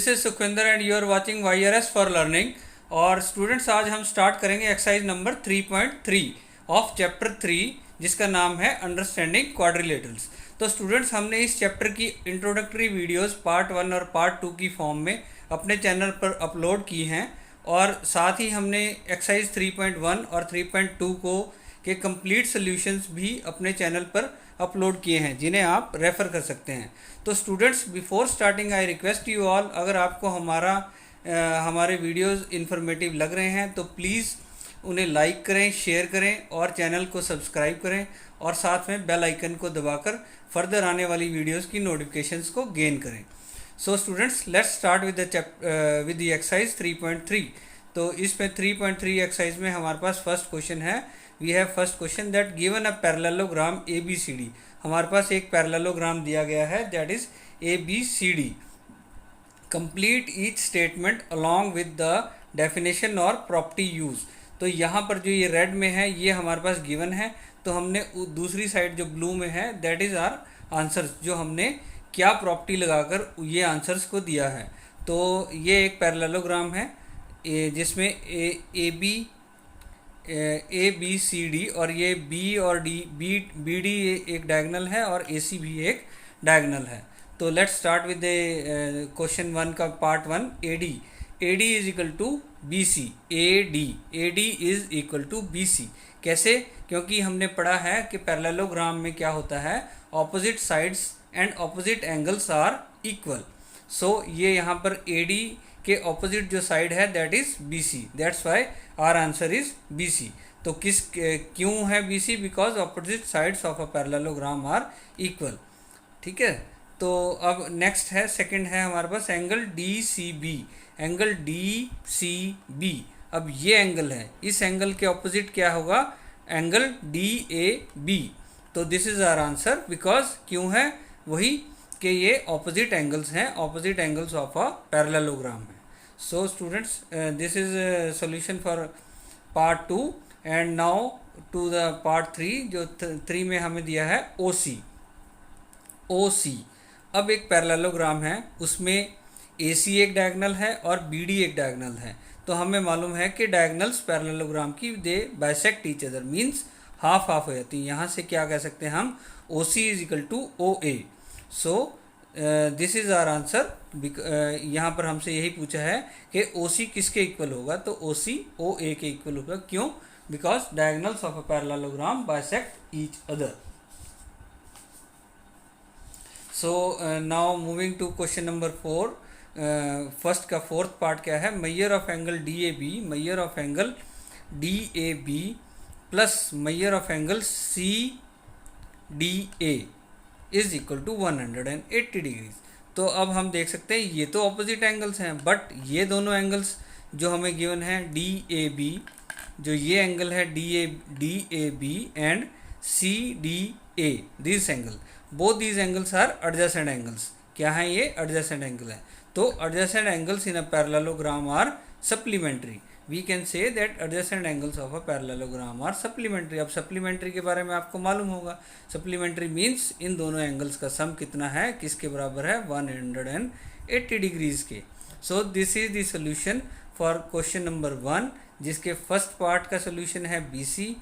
This is Sukhwinder and you are watching YRS for learning. और students आज हम start करेंगे एक्सरसाइज नंबर 3.3 ऑफ चैप्टर 3 जिसका नाम है अंडरस्टैंडिंग क्वाड्रिलेटरल्स। तो स्टूडेंट्स हमने इस चैप्टर की इंट्रोडक्टरी वीडियोस पार्ट 1 और पार्ट 2 की फॉर्म में अपने चैनल पर अपलोड की हैं और साथ ही हमने एक्सरसाइज 3.1 और 3.2 को के कंप्लीट सॉल्यूशंस भी अपने चैनल पर अपलोड किए हैं जिन्हें आप रेफ़र कर सकते हैं। तो students before starting I request you all, अगर आपको हमारे वीडियोस इन्फॉर्मेटिव लग रहे हैं तो प्लीज़ उन्हें लाइक करें, शेयर करें और चैनल को सब्सक्राइब करें और साथ में बेल आइकन को दबाकर फर्दर आने वाली वीडियोस की नोटिफिकेशंस को गेन करें। So students let's start with the exercise 3.3। तो इसमें 3.3 एक्सरसाइज में हमारे पास फर्स्ट क्वेश्चन है। We have first question that given a parallelogram ABCD। हमारे पास एक पैरेललोग्राम दिया गया है that is ABCD। Complete each statement along with the definition और प्रॉपर्टी यूज। तो यहाँ पर जो ये रेड में है ये हमारे पास गिवन है, तो हमने दूसरी साइड जो ब्लू में है दैट इज आर आंसर्स, जो हमने क्या प्रॉपर्टी लगाकर ये आंसर्स को दिया है। तो ये एक पैरेललोग्राम है जिसमें ABCD और ये B और BD एक डायगोनल है और AC भी एक डायगोनल है। तो लेट्स स्टार्ट विद क्वेश्चन 1 का part 1। AD is equal to BC। AD is equal to BC कैसे? क्योंकि हमने पढ़ा है कि पैरेललोग्राम में क्या होता है, opposite sides and opposite angles are equal. So ये यहाँ पर AD के ऑपोजिट जो साइड है that is BC, that's why our answer is BC। तो क्यों है BC? Because opposite sides of a parallelogram are equal. ठीक है, तो अब नेक्स्ट है, सेकंड है हमारे पास एंगल DCB। एंगल DCB, अब ये एंगल है, इस एंगल के ऑपोजिट क्या होगा? Angle DAB। तो this is our answer because क्यों है वही कि ये ऑपोजिट एंगल्स हैं, opposite angles of a parallelogram है। So students this is solution for part 2 and now to the part 3। जो 3 में हमें दिया है OC। अब एक पैरेललोग्राम है, उसमें AC एक डायगोनल है और BD एक डायगोनल है। तो हमें मालूम है कि डायगोनल्स पैरेललोग्राम की they bisect each other, means half half हो जाती है। यहाँ से क्या कह सकते हैं हम, OC is equal to OA। So this is our answer. यहाँ पर हमसे यही पूछा है कि OC किसके इक्वल होगा, तो OC OA के इक्वल होगा। क्यों? Because diagonals of a parallelogram bisect each other. So now moving to question number 4। First का फोर्थ पार्ट क्या है? Measure of angle DAB, measure of angle DAB plus measure of angle CDA is equal to 180 degrees. तो अब हम देख सकते हैं ये तो ऑपोजिट एंगल्स हैं, बट ये दोनों एंगल्स जो हमें गिवन है DAB, जो ये एंगल है DAB and CDA, this angle, both these angles are adjacent angles. क्या है ये? एडजेसेंट एंगल है। तो adjacent angles in a parallelogram are supplementary. We can say that adjacent angles of a parallelogram are supplementary. अब supplementary के बारे में आपको मालूम होगा, सप्लीमेंट्री मीन्स इन दोनों एंगल्स का सम कितना है, किसके बराबर है? 180 डिग्रीज के। सो this is the solution for question number 1, जिसके फर्स्ट पार्ट का सॉल्यूशन है BC,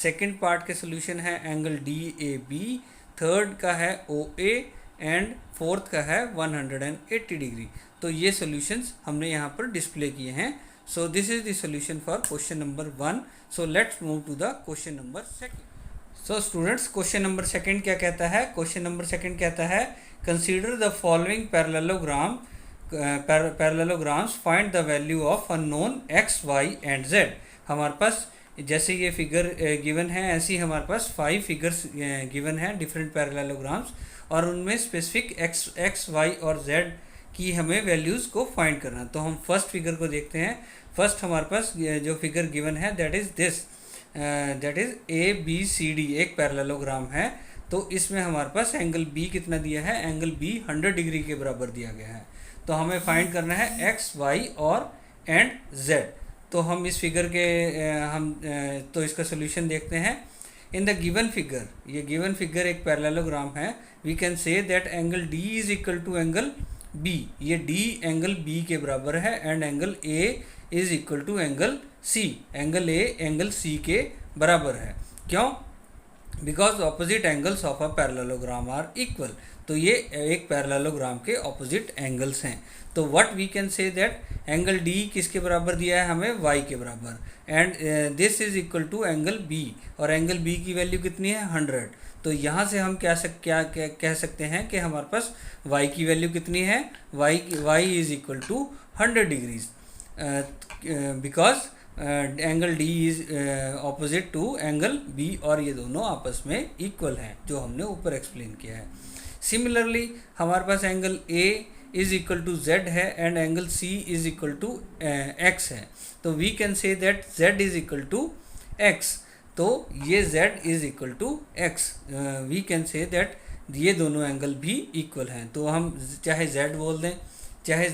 सेकेंड पार्ट के सॉल्यूशन है एंगल DAB, थर्ड का है OA एंड फोर्थ का है 180 डिग्री। तो ये सॉल्यूशंस हमने यहाँ पर डिस्प्ले किए हैं। So this is the solution for question number 1। So let's move to the question number 2। So students question number 2 क्या कहता है? क्वेश्चन नंबर 2 कहता है consider the following parallelograms, find the value of unknown X, Y and Z। हमारे पास जैसे ये figure given है ऐसी हमारे पास 5 फिगर्स गिवन है डिफरेंट पैरेललोग्राम्स, और उनमें स्पेसिफिक X, Y और Z की हमें वैल्यूज़ को फाइंड करना। तो हम फर्स्ट फिगर को देखते हैं। फर्स्ट हमारे पास जो फिगर गिवन है that is this, that is ABCD एक पैरेललोग्राम है। तो इसमें हमारे पास एंगल B कितना दिया है? एंगल B 100 डिग्री के बराबर दिया गया है। तो हमें फाइंड करना है X, Y और एंड Z। तो हम इस फिगर के तो इसका सोल्यूशन देखते हैं। इन द गिवन फिगर, ये गिवन फिगर एक पैरेललोग्राम है, we can say that angle D is equal to angle B, ये डी एंगल बी के बराबर है and angle A is equal to angle C, angle A angle C के बराबर है। क्यों? Because opposite angles of a parallelogram are equal. तो ये एक पैरेललोग्राम के ऑपोजिट एंगल्स हैं। तो what we can say that angle D किसके बराबर दिया है हमें? वाई के बराबर, and this is equal to angle B, और एंगल बी की वैल्यू कितनी है? 100। तो यहाँ से हम क्या कह सकते हैं कि हमारे पास y की वैल्यू कितनी है? y is equal to 100 degrees, because angle D is opposite to angle B, और ये दोनों आपस में इक्वल हैं जो हमने ऊपर एक्सप्लेन किया है। सिमिलरली हमारे पास angle A is equal to Z है and angle C is equal to x है। तो we can say that z is equal to X. तो ये z is equal to x, we can say that ये दोनों angle भी equal हैं। तो हम चाहे z बोल दें, चाहे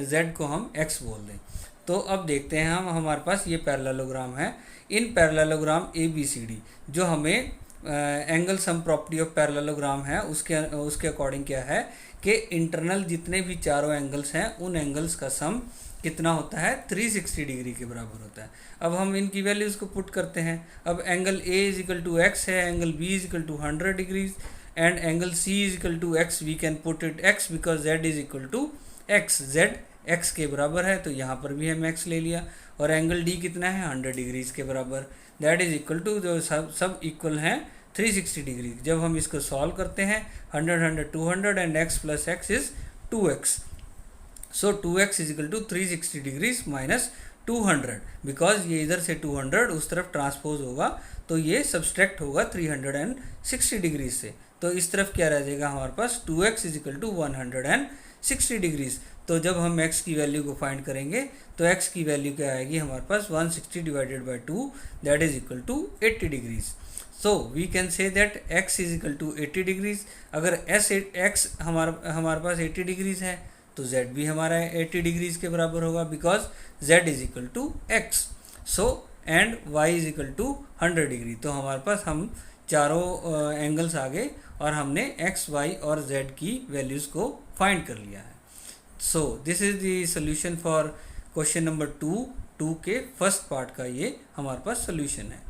z को हम x बोल दें। तो अब देखते हैं हम, हमारे पास ये पैरेललोग्राम है। इन पैरेललोग्राम ABCD जो हमें angle sum property of parallelogram है उसके अकॉर्डिंग क्या है कि इंटरनल जितने भी चारों एंगल्स हैं उन एंगल्स का सम कितना होता है? 360 डिग्री के बराबर होता है। अब हम इनकी वैल्यूज़ को पुट करते हैं। अब angle A is equal to x है, angle B is equal to 100 degrees and angle C is equal to x. We can put it x because z is equal to x, z x के बराबर है, तो यहाँ पर भी हम x ले लिया। और एंगल D कितना है? 100 डिग्रीज के बराबर, दैट इज इक्वल टू, जो सब इक्वल हैं 360 डिग्री। जब हम इसको सॉल्व करते हैं 100 100 200 and x plus x is 2x। So 2x is equal to 360 degrees minus 200, because ये इधर से 200 उस तरफ ट्रांसपोज होगा तो ये सब्सट्रैक्ट होगा 360 डिग्रीज से। तो इस तरफ क्या रह जाएगा हमारे पास? 2x is equal to 160 degrees. तो जब हम x की वैल्यू को फाइंड करेंगे तो x की वैल्यू क्या आएगी हमारे पास? 160 divided by 2 that is equal to 80 degrees. So we can say that x is equal to 80 degrees. अगर x हमारे पास 80 डिग्रीज है तो z भी हमारा 80 डिग्रीज के बराबर होगा, because z is equal to x। So and y is equal to 100 degree. तो हमारे पास हम चारों एंगल्स आ गए और हमने x, y और z की वैल्यूज़ को फाइंड कर लिया है। सो this is the solution for question number 2 के फर्स्ट पार्ट का ये हमारे पास सोल्यूशन है।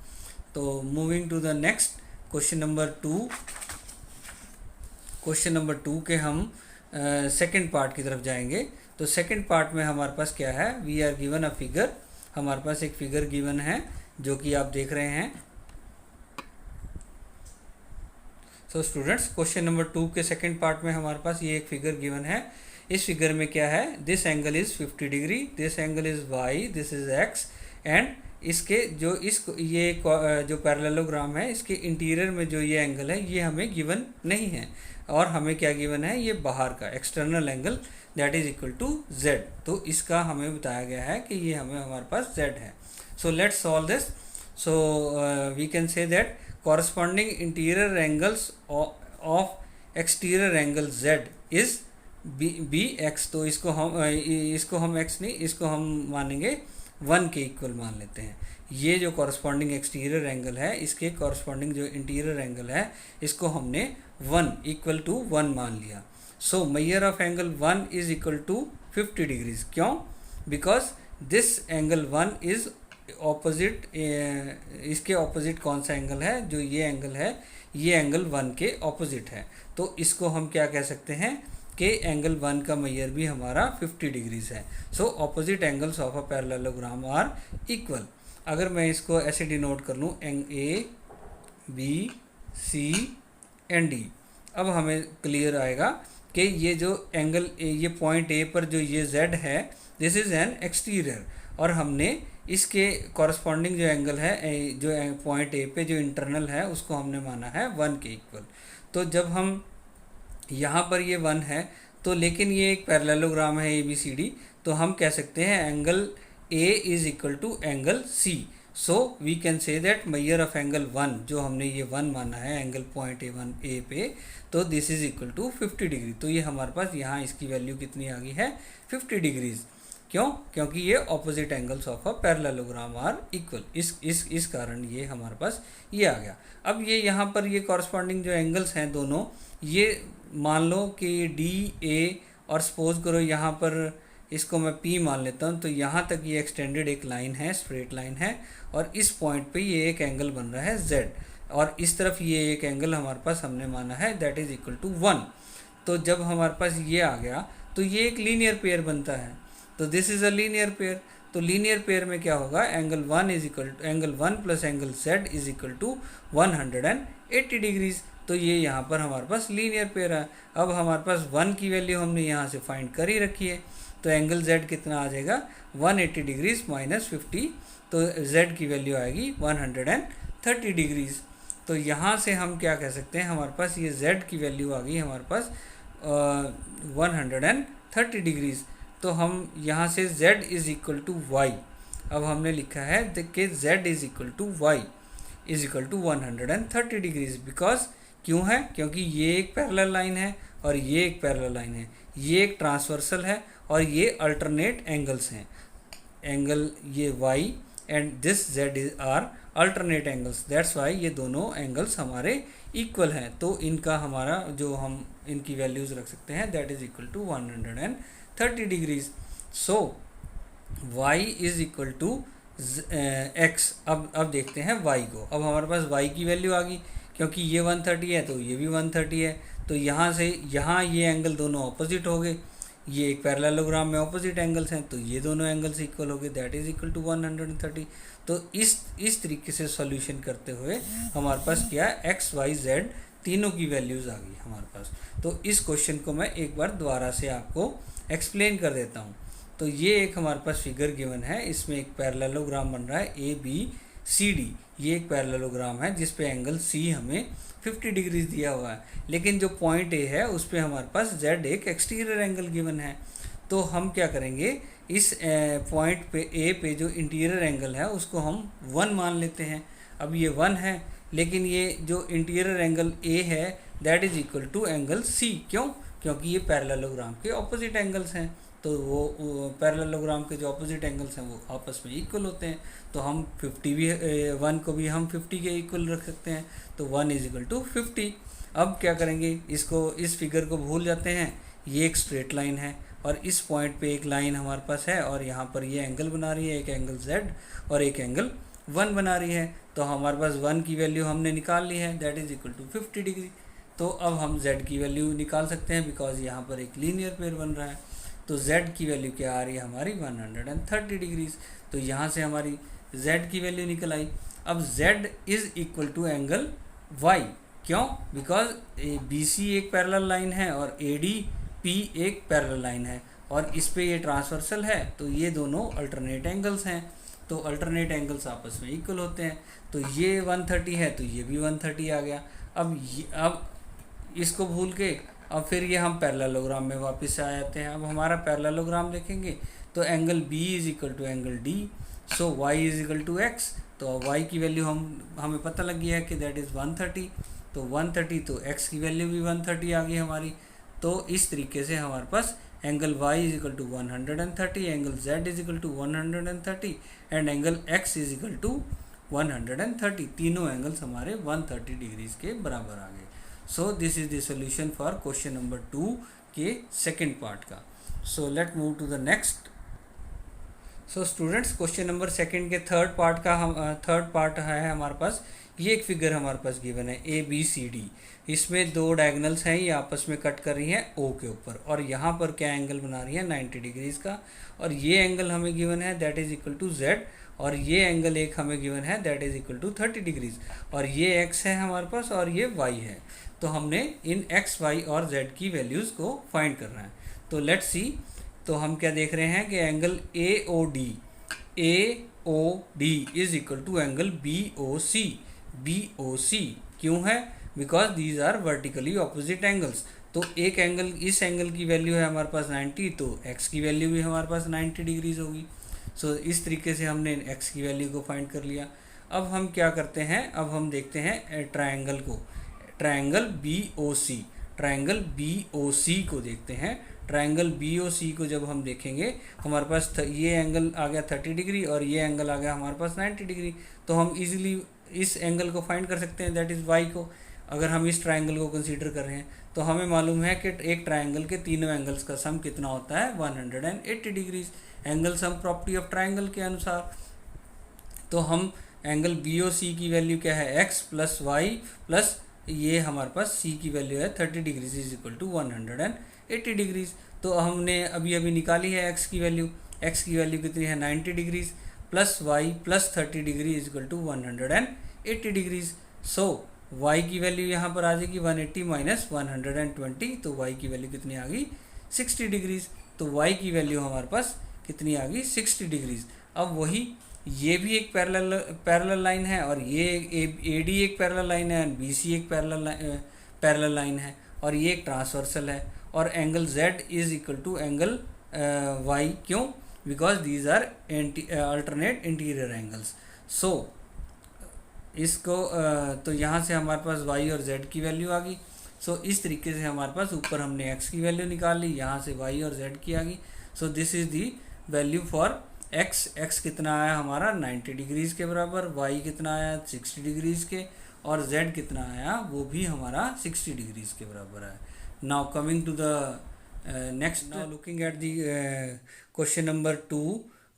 तो moving to the next question number 2 के हम सेकेंड पार्ट की तरफ जाएंगे। तो सेकेंड पार्ट में हमारे पास क्या है? We are given a figure, हमारे पास एक फिगर गिवन है जो कि आप देख रहे हैं। सो स्टूडेंट्स, क्वेश्चन नंबर 2 के सेकेंड पार्ट में हमारे पास ये एक फिगर गिवन है। इस फिगर में क्या है? This angle is 50 degree, this angle is y, this is x, and इसके ये जो पैरेललोग्राम है इसके इंटीरियर में जो ये एंगल है ये हमें गिवन नहीं है, और हमें क्या गिवन है? ये बाहर का external angle that is equal to z। तो इसका हमें बताया गया है कि ये हमारे पास z है। So let's solve this. So we can say that corresponding interior angles of exterior angle z is B X. तो इसको हम x नहीं, इसको हम मानेंगे 1 के इक्वल मान लेते हैं। ये जो कॉरस्पॉन्डिंग एक्सटीरियर एंगल है इसके कॉरस्पॉन्डिंग जो इंटीरियर एंगल है इसको हमने 1 इक्वल टू 1 मान लिया। So measure of angle 1 is equal to 50 degrees. क्यों? Because this angle 1 is opposite, इसके ऑपोजिट कौन सा एंगल है? जो ये एंगल है ये एंगल 1 के ऑपोजिट है। तो इसको हम क्या कह सकते हैं कि एंगल 1 का मेजर भी हमारा 50 डिग्रीज है। So opposite angles of a parallelogram are equal. अगर मैं इसको ऐसे डिनोट कर लूँ A, B, C and D, अब हमें क्लियर आएगा कि ये जो एंगल ये पॉइंट A पर जो ये Z है दिस इज़ एन एक्सटीरियर, और हमने इसके कॉरस्पॉन्डिंग जो एंगल है जो पॉइंट A पे जो इंटरनल है उसको हमने माना है 1 के इक्वल। तो जब हम यहाँ पर ये 1 है तो लेकिन ये एक पैरेललोग्राम है ABCD, तो हम कह सकते हैं angle A is equal to angle C। So we can say that measure of angle 1 जो हमने ये 1 माना है एंगल पॉइंट A पे, तो this is equal to 50 degree. तो ये हमारे पास यहाँ इसकी वैल्यू कितनी आ गई है? 50 डिग्रीज। क्यों? क्योंकि ये opposite angles of a parallelogram are equal. इस कारण ये हमारे पास ये आ गया। अब ये यहाँ पर ये कॉरस्पॉन्डिंग जो एंगल्स हैं दोनों, ये मान लो कि DA और सपोज करो यहाँ पर इसको मैं P मान लेता हूँ, तो यहाँ तक ये एक्सटेंडेड एक लाइन है, स्ट्रेट लाइन है, और इस पॉइंट पे ये एक एंगल बन रहा है Z, और इस तरफ ये एक एंगल हमारे पास हमने माना है दैट इज इक्वल टू 1। तो जब हमारे पास ये आ गया तो ये एक लीनियर पेयर बनता है, तो this is a linear pair. तो लीनियर पेयर में क्या होगा, angle 1 is equal to angle 1 plus angle Z is equal to 180 degrees. तो ये यहाँ पर हमारे पास लीनियर पेयर है। अब हमारे पास 1 की वैल्यू हमने यहाँ से फाइंड कर ही रखी है, तो एंगल Z कितना आ जाएगा 180 डिग्रीज माइनस 50, तो Z की वैल्यू आएगी 130 डिग्रीज। तो यहाँ से हम क्या कह सकते हैं, हमारे पास ये Z की वैल्यू आ गई हमारे पास 130 डिग्रीज। तो हम यहाँ से Z is equal to Y, अब हमने लिखा है कि Z is equal to Y is equal to 130 degrees. Because क्यों है, क्योंकि ये एक पैरेलल लाइन है और ये एक पैरेलल लाइन है, ये एक ट्रांसवर्सल है और ये अल्टरनेट एंगल्स हैं। एंगल ये y and this Z is are alternate angles, that's why ये दोनों एंगल्स हमारे इक्वल हैं। तो इनका हमारा जो हम इनकी वैल्यूज रख सकते हैं that is equal to 130 degrees. So y is equal to x। अब देखते हैं y को। अब हमारे पास y की वैल्यू आ गई, क्योंकि ये 130 है तो ये भी 130 है, तो यहाँ से यहाँ ये एंगल दोनों ऑपोजिट हो गए, ये एक पैरेललोग्राम में ऑपोजिट एंगल्स हैं, तो ये दोनों एंगल्स इक्वल हो गए, दैट इज इक्वल टू 130। तो इस तरीके से सॉल्यूशन करते हुए हमारे पास क्या है, x y z तीनों की वैल्यूज़ आ गई हमारे पास। तो इस क्वेश्चन को मैं एक बार दोबारा से आपको एक्सप्लेन कर देता हूँ। तो ये एक हमारे पास फिगर गिवन है, इसमें एक पैरेललोग्राम बन रहा है ABCD। ये एक पैरेललोग्राम है जिस पे एंगल C हमें 50 डिग्रीज दिया हुआ है, लेकिन जो पॉइंट A है उस पे हमारे पास Z एक एक्सटीरियर एंगल गिवन है। तो हम क्या करेंगे, इस पॉइंट पे A पे जो इंटीरियर एंगल है उसको हम 1 मान लेते हैं। अब ये 1 है, लेकिन ये जो इंटीरियर एंगल A है that is equal to angle C। क्यों, क्योंकि ये पैरेललोग्राम के ऑपोजिट एंगल्स हैं, तो वो पैरेललोग्राम के जो ऑपोजिट एंगल्स हैं वो आपस में इक्वल होते हैं। तो हम 50 भी 1 को भी हम 50 के इक्वल रख सकते हैं, तो 1 इज इक्वल टू 50। अब क्या करेंगे, इसको इस फिगर को भूल जाते हैं, ये एक स्ट्रेट लाइन है और इस पॉइंट पे एक लाइन हमारे पास है और यहाँ पर ये एंगल बना रही है, एक एंगल Z और एक एंगल 1 बना रही है। तो हमारे पास 1 की वैल्यू हमने निकाल ली है that is equal to 50 degree. तो अब हम Z की वैल्यू निकाल सकते हैं, बिकॉज यहाँ पर एक लीनियर पेयर बन रहा है। तो Z की वैल्यू क्या आ रही है हमारी 130 डिग्रीज। तो यहाँ से हमारी Z की वैल्यू निकल आई। अब Z is equal to angle Y, क्यों, बिकॉज BC एक पैरेलल लाइन है और ADP एक पैरेलल लाइन है और इस पे ये ट्रांसवर्सल है, तो ये दोनों अल्टरनेट एंगल्स हैं। तो अल्टरनेट एंगल्स आपस में इक्वल होते हैं, तो ये 130 है तो ये भी 130 आ गया। अब इसको भूल के अब फिर ये हम पैरेललोग्राम में वापस आ जाते हैं। अब हमारा पैरेललोग्राम देखेंगे तो angle B is equal to angle D, so Y is equal to X। तो Y की वैल्यू हमें पता लग गया है कि दैट इज़ 130, तो 130 तो X की वैल्यू भी 130 आ गई हमारी। तो इस तरीके से हमारे पास angle Y is equal to 130, angle Z is equal to 130 and angle X is equal to 130, तीनों एंगल्स हमारे 130 डिग्रीज के बराबर आ गए। So this is the solution for question number 2 के सेकंड पार्ट का। So let move to the next. So students, question number second के third part है हमारे पास। ये एक फिगर हमारे पास गिवन है ABCD। इसमें दो डायगोनल्स हैं, ये आपस में कट कर रही हैं O के ऊपर, और यहाँ पर क्या एंगल बना रही है 90 डिग्रीज का, और ये एंगल हमें गिवन है that is equal to Z, और ये एंगल एक हमें गिवन है that is equal to 30 degrees, और ये X है हमारे पास और ये Y है। तो हमने इन X, Y और Z की वैल्यूज़ को फाइंड करना है। तो लेट्स सी, तो हम क्या देख रहे हैं कि angle AOD is equal to angle BOC। क्यों है, because these are vertically opposite angles. तो एक एंगल, इस एंगल की वैल्यू है हमारे पास 90, तो X की वैल्यू भी हमारे पास 90 डिग्रीज होगी। सो इस तरीके से हमने X की वैल्यू को फाइंड कर लिया। अब हम क्या करते हैं, अब हम देखते हैं ट्रायंगल को, ट्रायंगल BOC को देखते हैं। ट्रायंगल BOC को जब हम देखेंगे, हमारे पास ये एंगल आ गया 30 डिग्री और ये एंगल आ गया हमारे पास 90 डिग्री। तो हम इजीली इस एंगल को फाइंड कर सकते हैं दैट इज़ Y को। अगर हम इस ट्राइंगल को कंसीडर कर रहे हैं तो हमें मालूम है कि एक ट्राइंगल के तीनों एंगल्स का सम कितना होता है 180 degrees, angle sum property of triangle के अनुसार। तो हम एंगल बी ओ सी की वैल्यू क्या है, एक्स प्लस वाई प्लस ये हमारे पास सी की वैल्यू है 30 degrees is equal to 180 degrees. तो हमने अभी अभी निकाली है एक्स की वैल्यू कितनी है 90 degrees plus Y plus 30 degree is equal to 180 degrees. So y की वैल्यू यहाँ पर आ जाएगी 180 माइनस 120, तो y की वैल्यू कितनी आ गई 60 डिग्रीज। तो y की वैल्यू हमारे पास कितनी आ गई 60 डिग्रीज। अब वही ये भी एक पैरेलल लाइन है और ये AD एक पैरेलल लाइन है एंड BC एक पैरेलल लाइन है और ये एक ट्रांसवर्सल है और angle Z is equal to angle Y। क्यों? Because these are alternate interior angles. So इसको तो यहाँ से हमारे पास y और z की वैल्यू आ गई। सो इस तरीके से हमारे पास ऊपर हमने x की वैल्यू निकाल ली, यहाँ से y और z की आ गई। सो this is the value for x कितना आया हमारा 90 डिग्रीज के बराबर, y कितना आया 60 डिग्रीज के और z कितना आया वो भी हमारा 60 डिग्रीज के बराबर है। Now coming to the next, now looking at the question number 2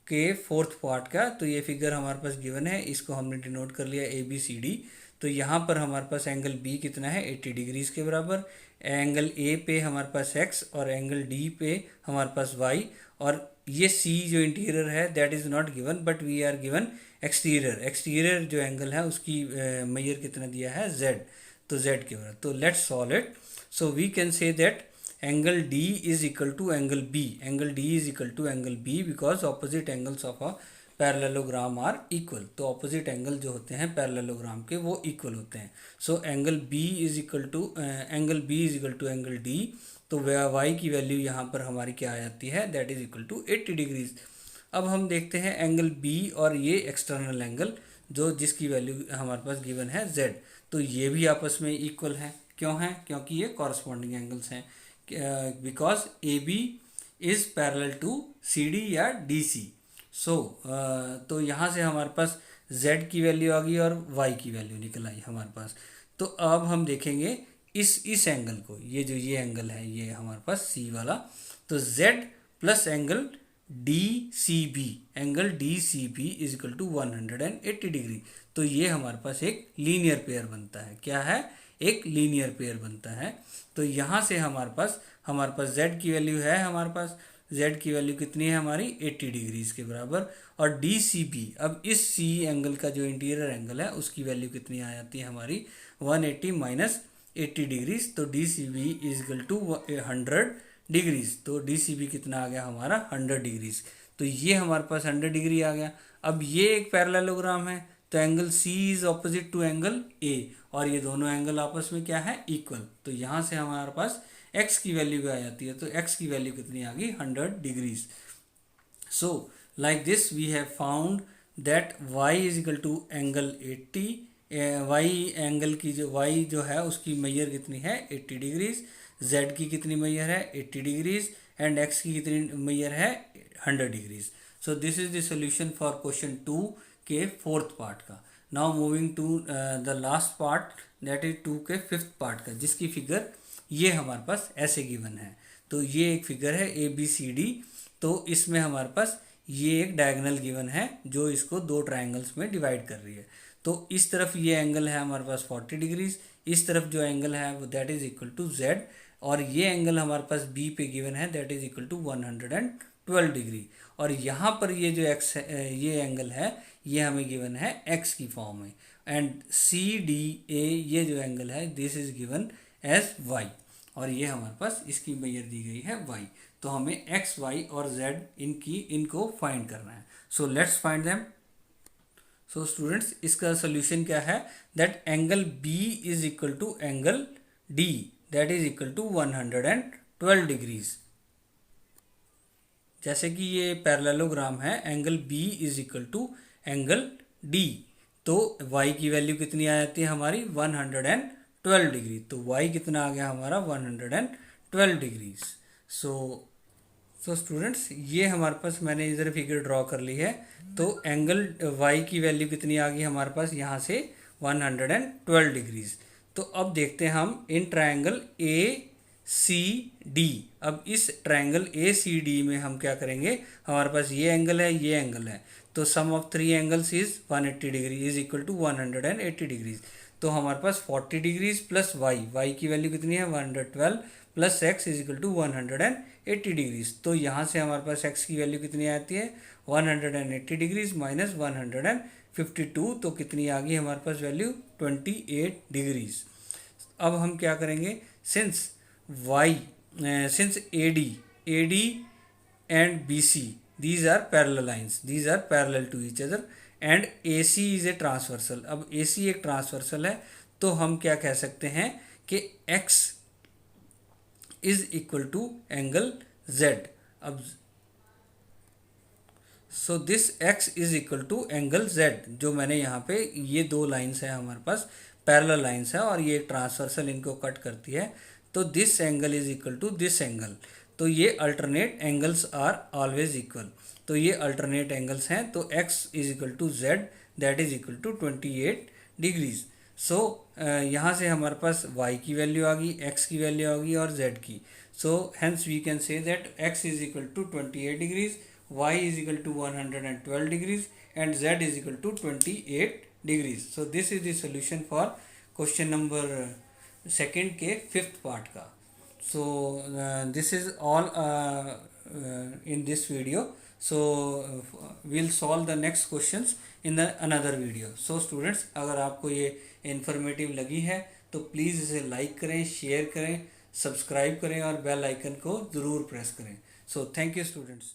के फोर्थ पार्ट का। तो ये फिगर हमारे पास गिवन है, इसको हमने डिनोट कर लिया ABCD। तो यहाँ पर हमारे पास एंगल B कितना है 80 डिग्रीज के बराबर, एंगल A पे हमारे पास x और एंगल D पे हमारे पास y, और ये C जो इंटीरियर है that is not given but we are given exterior जो एंगल है उसकी मेजर कितना दिया है Z, तो Z के बराबर। तो let's solve it. So we can say that angle D is equal to angle B, angle D is equal to angle B because opposite angles of a parallelogram are equal। तो opposite angle जो होते हैं parallelogram के वो equal होते हैं। So angle B is equal to angle D। तो y की वैल्यू यहाँ पर हमारी क्या आ जाती है that is equal to 80 degrees. अब हम देखते हैं एंगल B और ये एक्सटर्नल एंगल जो जिसकी वैल्यू हमारे पास गिवन है Z, तो ये भी आपस में इक्वल है। क्यों है? क्योंकि ये कॉरस्पॉन्डिंग एंगल्स हैं, because AB is parallel to CD या DC। सो तो यहाँ से हमारे पास Z की वैल्यू आ गई और Y की वैल्यू निकल आई हमारे पास। तो अब हम देखेंगे इस एंगल को, ये एंगल है ये हमारे पास C वाला, तो Z plus angle DCB is equal to 180 degree. तो ये हमारे पास एक लीनियर पेयर बनता है। क्या है? एक लीनियर पेयर बनता है। तो यहाँ से हमारे पास Z की वैल्यू है, हमारे पास Z की वैल्यू कितनी है हमारी 80 डिग्रीज के बराबर, और DCB, अब इस C एंगल का जो इंटीरियर एंगल है उसकी वैल्यू कितनी आ जाती है हमारी 180 माइनस 80 डिग्रीज। तो DCB is equal to 100 degrees. तो DCB कितना आ गया हमारा 100 डिग्रीज। तो ये हमारे पास 100 डिग्री आ गया। अब ये एक पैरेललोग्राम है तो angle C is opposite to angle A और ये दोनों एंगल आपस में क्या है इक्वल। तो यहाँ से हमारे पास x की वैल्यू भी आ जाती है, तो x की वैल्यू कितनी आ गई 100 degrees. So like this we have found that y is equal to angle 80, y angle की जो y जो है उसकी मेजर कितनी है 80 डिग्रीज, z की कितनी मेजर है 80 डिग्रीज एंड x की कितनी मेजर है 100 degrees. So this is the solution for question 2 के फोर्थ पार्ट का। Now moving to the last part that is 2 के फिफ्थ पार्ट का, जिसकी फिगर ये हमारे पास ऐसे गिवन है। तो ये एक फिगर है ABCD। तो इसमें हमारे पास ये एक डायगोनल गिवन है जो इसको दो ट्रायंगल्स में डिवाइड कर रही है। तो इस तरफ ये एंगल है हमारे पास 40 डिग्रीज, इस तरफ जो एंगल है वो that is equal to Z, और ये एंगल हमारे पास B पे गिवन है that is equal to 112 degree, और यहाँ पर ये जो x ये एंगल है ये हमें गिवन है x की फॉर्म में, एंड CDA ये जो एंगल है this is given as y, और ये हमारे पास इसकी मेजर दी गई है y। तो हमें x, y और z इनको फाइंड करना है। So let's find them. So students इसका सोल्यूशन क्या है that angle B is equal to angle D that is equal to 112 degrees. जैसे कि ये पैरेललोग्राम है, angle B is equal to angle D, तो y की वैल्यू कितनी आ जाती है हमारी 112 डिग्री। तो y कितना आ गया हमारा 112 डिग्रीज। सो स्टूडेंट्स ये हमारे पास मैंने इधर फिगर ड्रॉ कर ली है। तो एंगल y की वैल्यू कितनी आ गई हमारे पास यहाँ से 112 डिग्रीज। तो अब देखते हैं हम in triangle A C D. अब इस ट्रायंगल ए सी डी में हम क्या करेंगे, हमारे पास ये एंगल है, ये एंगल है, तो sum of three angles is 180 degree is equal to 180 degrees. तो हमारे पास 40 डिग्रीज प्लस वाई की वैल्यू कितनी है 112 plus x is equal to 180 degrees. तो यहाँ से हमारे पास एक्स की वैल्यू कितनी आती है 180 डिग्रीज माइनस 152, तो कितनी आ गई हमारे पास वैल्यू 28 डिग्रीज। अब हम क्या करेंगे, since AD and BC, these are parallel lines, these are parallel to each other and AC is a transversal। अब AC एक ट्रांसवर्सल है, तो हम क्या कह सकते हैं कि X is equal to angle Z। अब so this X is equal to angle Z, जो मैंने यहाँ पे ये दो लाइन्स हैं हमारे पास, पैरेलल लाइन्स है और ये ट्रांसवर्सल इनको कट करती है, तो this angle is equal to this angle. तो ये alternate angles are always equal, तो ये अल्टरनेट एंगल्स हैं, तो x is equal to Z that is equal to 28 degrees. So यहाँ से हमारे पास y की वैल्यू आ गई, x की वैल्यू आ गई और z की। So hence we can say that x is equal to 28 degrees, y is equal to 112 degrees and z is equal to 28 degrees. So this is the solution for question number second के fifth part का. So this is all in this video. So we'll solve the next questions in the another video. So students, अगर आपको ये informative लगी है तो please इसे like करें, शेयर करें, सब्सक्राइब करें और बेल आइकन को ज़रूर प्रेस करें. So thank you students.